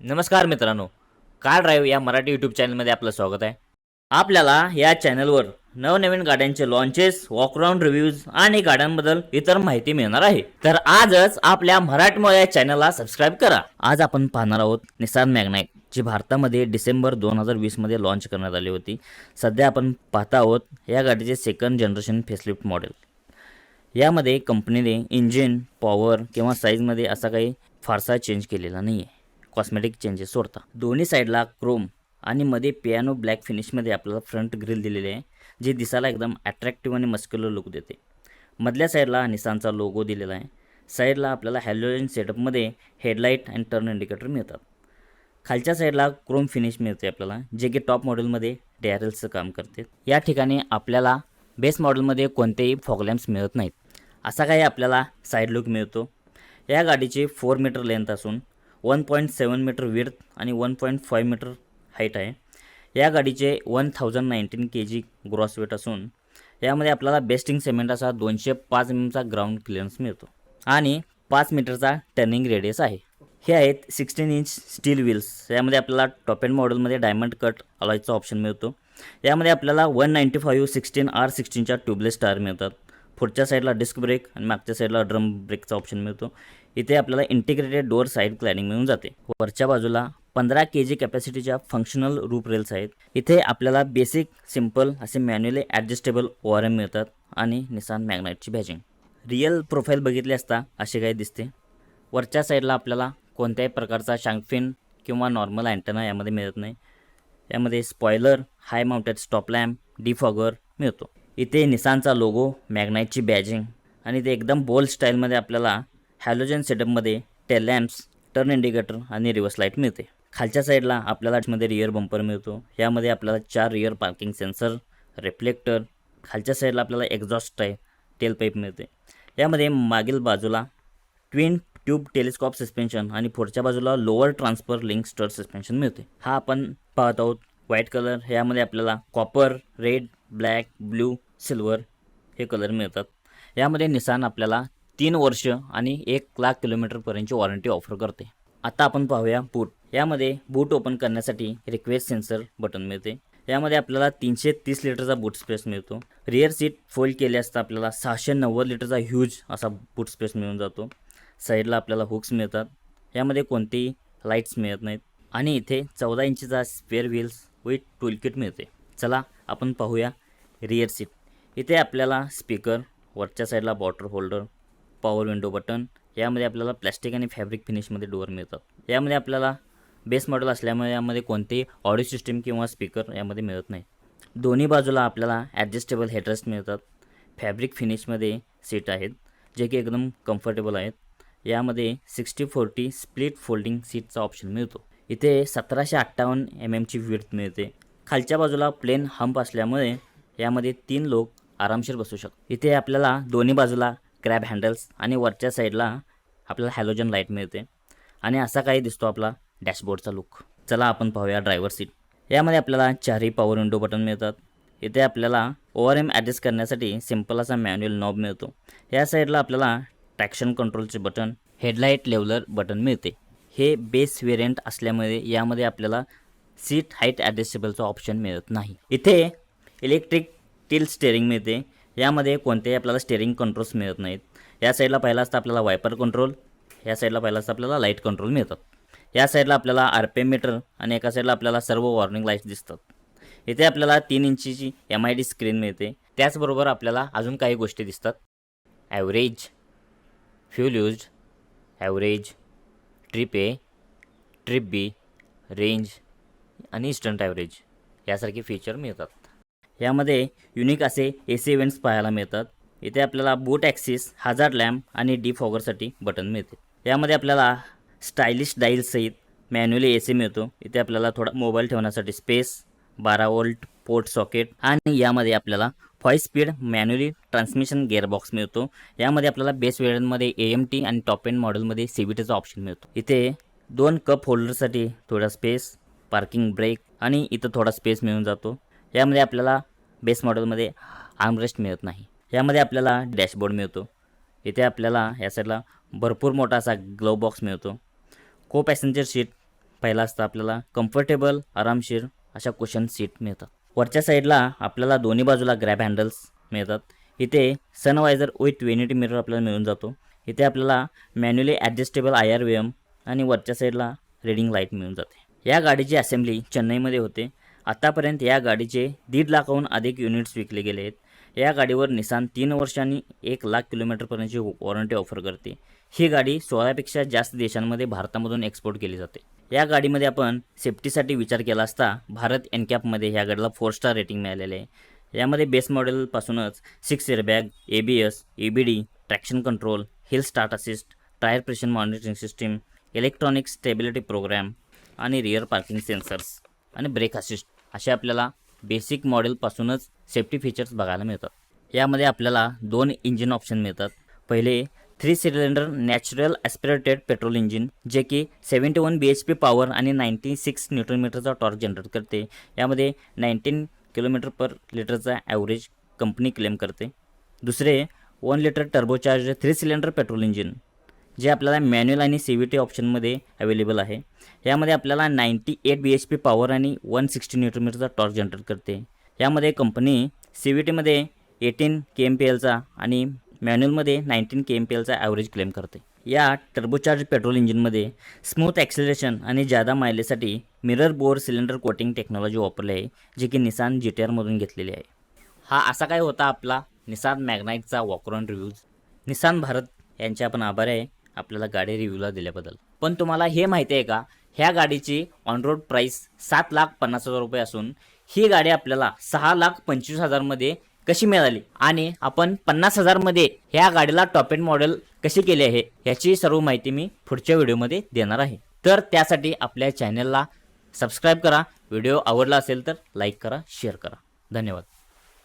नमस्कार मित्रांनो, car drive या मराठी यूट्यूब चॅनलमध्ये आपलं स्वागत आहे. आपल्याला या चॅनलवर नवनवीन गाड्यांचे लॉन्चेस, वॉकराऊंड रिव्ह्यूज आणि गाड्यांबद्दल इतर माहिती मिळणार आहे. तर आजच आपल्या मराठमोळ्या या चॅनलला सबस्क्राईब करा. आज आपण पाहणार आहोत निसान मॅग्नाइट, जी भारतामध्ये डिसेंबर 2020 मध्ये लॉन्च करण्यात आली होती. सध्या आपण पाहत आहोत या गाडीचे सेकंड जनरेशन फेसलिफ्ट मॉडेल. यामध्ये कंपनीने इंजिन, पॉवर किंवा साईजमध्ये असा काही फारसा चेंज केलेला नाही आहे. कॉस्मेटिक चेंजेस सोडता दोन्ही साईडला क्रोम आणि मध्ये पियानो ब्लॅक फिनिशमध्ये आपल्याला फ्रंट ग्रिल दिलेले आहे, जे दिसायला एकदम अट्रॅक्टिव्ह आणि मस्क्युलर लुक देते. मधल्या साईडला निसानचा लोगो दिलेला आहे. साईडला आपल्याला हॅलोजन सेटअपमध्ये हेडलाईट आणि टर्न इंडिकेटर मिळतात. खालच्या साईडला क्रोम फिनिश मिळते आपल्याला, जे की टॉप मॉडेलमध्ये DRLचं काम करते. या ठिकाणी आपल्याला बेस मॉडेलमध्ये कोणतेही फॉग लॅम्प्स मिळत नाहीत. असा काही आपल्याला साईड लुक मिळतो. या गाडीची 4 मीटर लेंथ असून 1.7 मीटर विड्थ आणि 1.5 मीटर हाईट आहे. या गाडीचे 1019 kg ग्रॉस वेट असून यामध्ये आपल्याला बेस्टिंग सिमेंट असा 205 mm ग्राउंड क्लिअरन्स मिळतो आणि 5 मीटरचा टर्निंग रेडियस आहे. हे आहेत 16 इंच स्टील व्हील्स. यामध्ये आपल्याला टॉप एंड मॉडेलमध्ये डायमंड कट अलॉयचा ऑप्शन मिळतो. यामध्ये आपल्याला 195/16 R16च्या ट्यूबलेस टायर मिळतात. पुढच्या साईडला डिस्क ब्रेक आणि मागच्या साईडला ड्रम ब्रेकचा ऑप्शन मिळतो. इथे आपल्याला इंटिग्रेटेड डोअर साईड क्लॅडिंग मिळून जाते. वरच्या बाजूला 15 kg कॅपॅसिटीच्या फंक्शनल रूप रेल्स आहेत. इथे आपल्याला बेसिक, सिंपल असे मॅन्युअली ॲडजस्टेबल ORM मिळतात आणि निसान मॅग्नाइटची बॅजिंग. रिअल प्रोफाईल बघितली असता असे काही दिसते. वरच्या साईडला आपल्याला कोणत्याही प्रकारचा शांकफिन किंवा नॉर्मल अँटेना यामध्ये मिळत नाही. यामध्ये स्पॉयलर, हाय माउंटेड स्टॉप लॅम्प, डिफॉगर मिळतो. इथे निसानचा लोगो, मॅग्नाइटची बॅजिंग आणि ते एकदम बोल्ड स्टाईलमध्ये आपल्याला हॅलोजन सेटअपमध्ये टेल लॅम्प्स, टर्न इंडिकेटर आणि रिव्हर्स लाईट मिळते. खालच्या साईडला आपल्याला मध्ये रिअर बंपर मिळतो. यामध्ये आपल्याला 4 रिअर पार्किंग सेन्सर, रिफ्लेक्टर, खालच्या साईडला आपल्याला एक्झॉस्ट टेल पाईप मिळते. यामध्ये मागील बाजूला ट्विन ट्यूब टेलिस्कॉप सस्पेन्शन आणि पुढच्या बाजूला lower transfer link stud suspension मिळते. हा आपण पाहत आहोत व्हाईट कलर. यामध्ये आपल्याला copper, red, black, blue, silver हे कलर मिळतात. यामध्ये निसान आपल्याला 3 वर्ष आणि 1,00,000 किलोमीटरपर्यंतची वॉरंटी ऑफर करते. आता आपण पाहूया बूट. यामध्ये बूट ओपन करण्यासाठी रिक्वेस्ट सेन्सर बटन मिळते. यामध्ये आपल्याला 330 लिटरचा बूट स्पेस मिळतो. रिअर सीट फोल्ड केले असता आपल्याला 690 लिटरचा ह्यूज असा बूट स्पेस मिळून जातो. साईडला आपल्याला हुक्स मिळतात. यामध्ये कोणतेही लाईट्स मिळत नाहीत आणि इथे 14 इंचचा स्पेअर व्हील्स विथ टूलकिट मिळते. चला आपण पाहूया रिअर सीट. इथे आपल्याला स्पीकर, वरच्या साईडला bottle holder, power window button. यामध्ये आपल्याला प्लॅस्टिक आणि फॅब्रिक फिनिशमध्ये डोअर मिळतात. यामध्ये आपल्याला बेस मॉडेल असल्यामुळे यामध्ये कोणतेही ऑडिओ सिस्टीम किंवा स्पीकर यामध्ये मिळत नाही. दोन्ही बाजूला आपल्याला ॲडजस्टेबल हेडरेस्ट मिळतात. फॅब्रिक फिनिशमध्ये सीट आहेत, जे की एकदम कम्फर्टेबल आहेत. यामध्ये 60/40 स्प्लिट फोल्डिंग सीटचा ऑप्शन मिळतो. इथे 1758 mm विड्थ मिळते. खालच्या बाजूला प्लेन हंप असल्यामुळे यामध्ये 3 लोक आरामशीर बसू शकतात. इथे आपल्याला दोन्ही बाजूला क्रॅब हँडल्स आणि वरच्या साईडला आपल्याला हॅलोजन लाईट मिळते आणि असा काही दिसतो आपला डॅशबोर्डचा लुक. चला आपण पाहूया ड्रायव्हर सीट. यामध्ये आपल्याला 4ही पॉवर विंडो बटन मिळतात. इथे आपल्याला ORM ॲडजस्ट करण्यासाठी सिंपल असा मॅन्युअल नॉब मिळतो. या साईडला आपल्याला ट्रॅक्शन कंट्रोलचे बटन, हेडलाईट लेवलर बटन मिळते. हे बेस वेरियंट असल्यामुळे यामध्ये आपल्याला सीट हाईट ॲडजस्टेबलचा ऑप्शन मिळत नाही. इथे इलेक्ट्रिक टिल्ट स्टेअरिंग मिळते. यामध्ये कोणतेही आपल्याला स्टेअरिंग कंट्रोल्स मिळत नाहीत. या साईडला पहिला असता आपल्याला वायपर कंट्रोल, या साईडला पहिला असता आपल्याला लाईट कंट्रोल मिळतात. या साईडला आपल्याला RPM मीटर आणि एका साईडला आपल्याला सर्व वॉर्निंग लाईट्स दिसतात. इथे आपल्याला 3 इंचीची MID स्क्रीन मिळते. त्याचबरोबर आपल्याला अजून काही गोष्टी दिसतात. Average, fuel used, average, trip A, trip B, range आणि इन्स्टंट ॲव्हरेज यासारखे फीचर मिळतात. यामध्ये युनिक असे AC इव्हेंट्स पाहायला मिळतात. इथे आपल्याला बूट ॲक्सिस, हजार्ड लॅम्प आणि डिफॉगरसाठी बटन मिळते. यामध्ये आपल्याला स्टायलिश डाईलसहित मॅन्युअली AC मिळतो. इथे आपल्याला थोडा मोबाईल ठेवण्यासाठी स्पेस, 12 वोल्ट पोर्ट सॉकेट आणि यामध्ये आपल्याला 5 स्पीड मॅन्युअली ट्रान्समिशन गिअरबॉक्स मिळतो. यामध्ये आपल्याला बेस वेरियंटमध्ये AMT आणि टॉप एंड मॉडेलमध्ये CVTचा ऑप्शन मिळतो. इथे 2 कप होल्डरसाठी थोडा स्पेस, पार्किंग ब्रेक आणि इथं थोडा स्पेस मिळून जातो. यामध्ये आपल्याला बेस मॉडेलमध्ये आर्मरेस्ट मिळत नाही. यामध्ये आपल्याला डॅशबोर्ड मिळतो. इथे आपल्याला या साईडला भरपूर मोठा असा ग्लोव बॉक्स मिळतो. को पॅसेंजर सीट पहिला असतं आपल्याला कम्फर्टेबल आरामशीर अशा कुशन सीट मिळतात. वरच्या साईडला आपल्याला दोन्ही बाजूला ग्रॅब हँडल्स मिळतात. इथे सनवायझर विथ व्हेनिटी मिरर आपल्याला मिळून जातो. इथे आपल्याला मॅन्युअली ॲडजस्टेबल IRVM आणि वरच्या साईडला रीडिंग लाईट मिळून जाते. या गाडीची असेंब्ली चेन्नईमध्ये होते. आतापर्यंत या गाडीचे 1.5 लाखाहून अधिक युनिट्स विकले गेले आहेत. या गाडीवर निसान 3 वर्षांनी 1 लाख किलोमीटरपर्यंतची वॉरंटी ऑफर करते. ही गाडी 16पेक्षा जास्त देशांमध्ये भारतामधून एक्सपोर्ट केली जाते. या गाडीमध्ये आपण सेफ्टीसाठी विचार केला असता भारत NCAPमध्ये ह्या गाडीला 4 स्टार रेटिंग मिळालेले आहे. यामध्ये बेस मॉडेलपासूनच 6 airbag, ABS, EBD, traction control, hill start assist, tyre pressure monitoring system, electronic stability programme आणि रिअर पार्किंग सेन्सर्स आणि ब्रेक असिस्ट असे आपल्याला बेसिक मॉडेलपासूनच सेफ्टी फीचर्स बघायला मिळतात. यामध्ये आपल्याला 2 इंजिन ऑप्शन मिळतात. पहिले 3 सिलेंडर नॅचरल ॲस्पिरेटेड पेट्रोल इंजिन जे की 71 bhp पॉवर आणि 96 न्यूटन मीटरचा टॉर्क जनरेट करते. यामध्ये 19 किलोमीटर पर लिटरचा ॲव्हरेज कंपनी क्लेम करते. दुसरे 1 litre turbocharge 3 cylinder petrol engine जे आपल्याला मॅन्युअल आणि CVT ऑप्शनमध्ये अवेलेबल आहे. यामध्ये आपल्याला 98 bhp पॉवर आणि 160 न्यूटन मीटरचा टॉर्क जनरेट करते. यामध्ये कंपनी CVTमध्ये 18 kmplचा आणि मॅन्युअलमध्ये 19 kmplचा ॲव्हरेज क्लेम करते. या टर्बोचार्ज पेट्रोल इंजिनमध्ये स्मूथ ॲक्सिलरेशन आणि जादा मायलेजसाठी mirror bore cylinder coating technology वापरली आहे जे की निसान GTRमधून घेतलेली आहे. हा असा काय होता आपला निसान मॅग्नाइटचा वॉकअराउंड रिव्ह्यूज. निसान भारत यांचे आपण आभारी आहे आपल्याला गाडी रिव्ह्यूला दिल्याबद्दल. पण तुम्हाला हे माहिती आहे का ह्या गाडीची ऑन रोड प्राईस 7,50,000 रुपये असून ही गाडी आपल्याला 6,25,000मध्ये कशी मिळाली आणि आपण 50,000मध्ये ह्या गाडीला टॉप एंड मॉडेल कशी केली आहे याची सर्व माहिती मी पुढच्या व्हिडिओमध्ये देणार आहे. तर त्यासाठी आपल्या चॅनलला सबस्क्राईब करा. व्हिडिओ आवडला असेल तर लाईक करा, शेअर करा. धन्यवाद.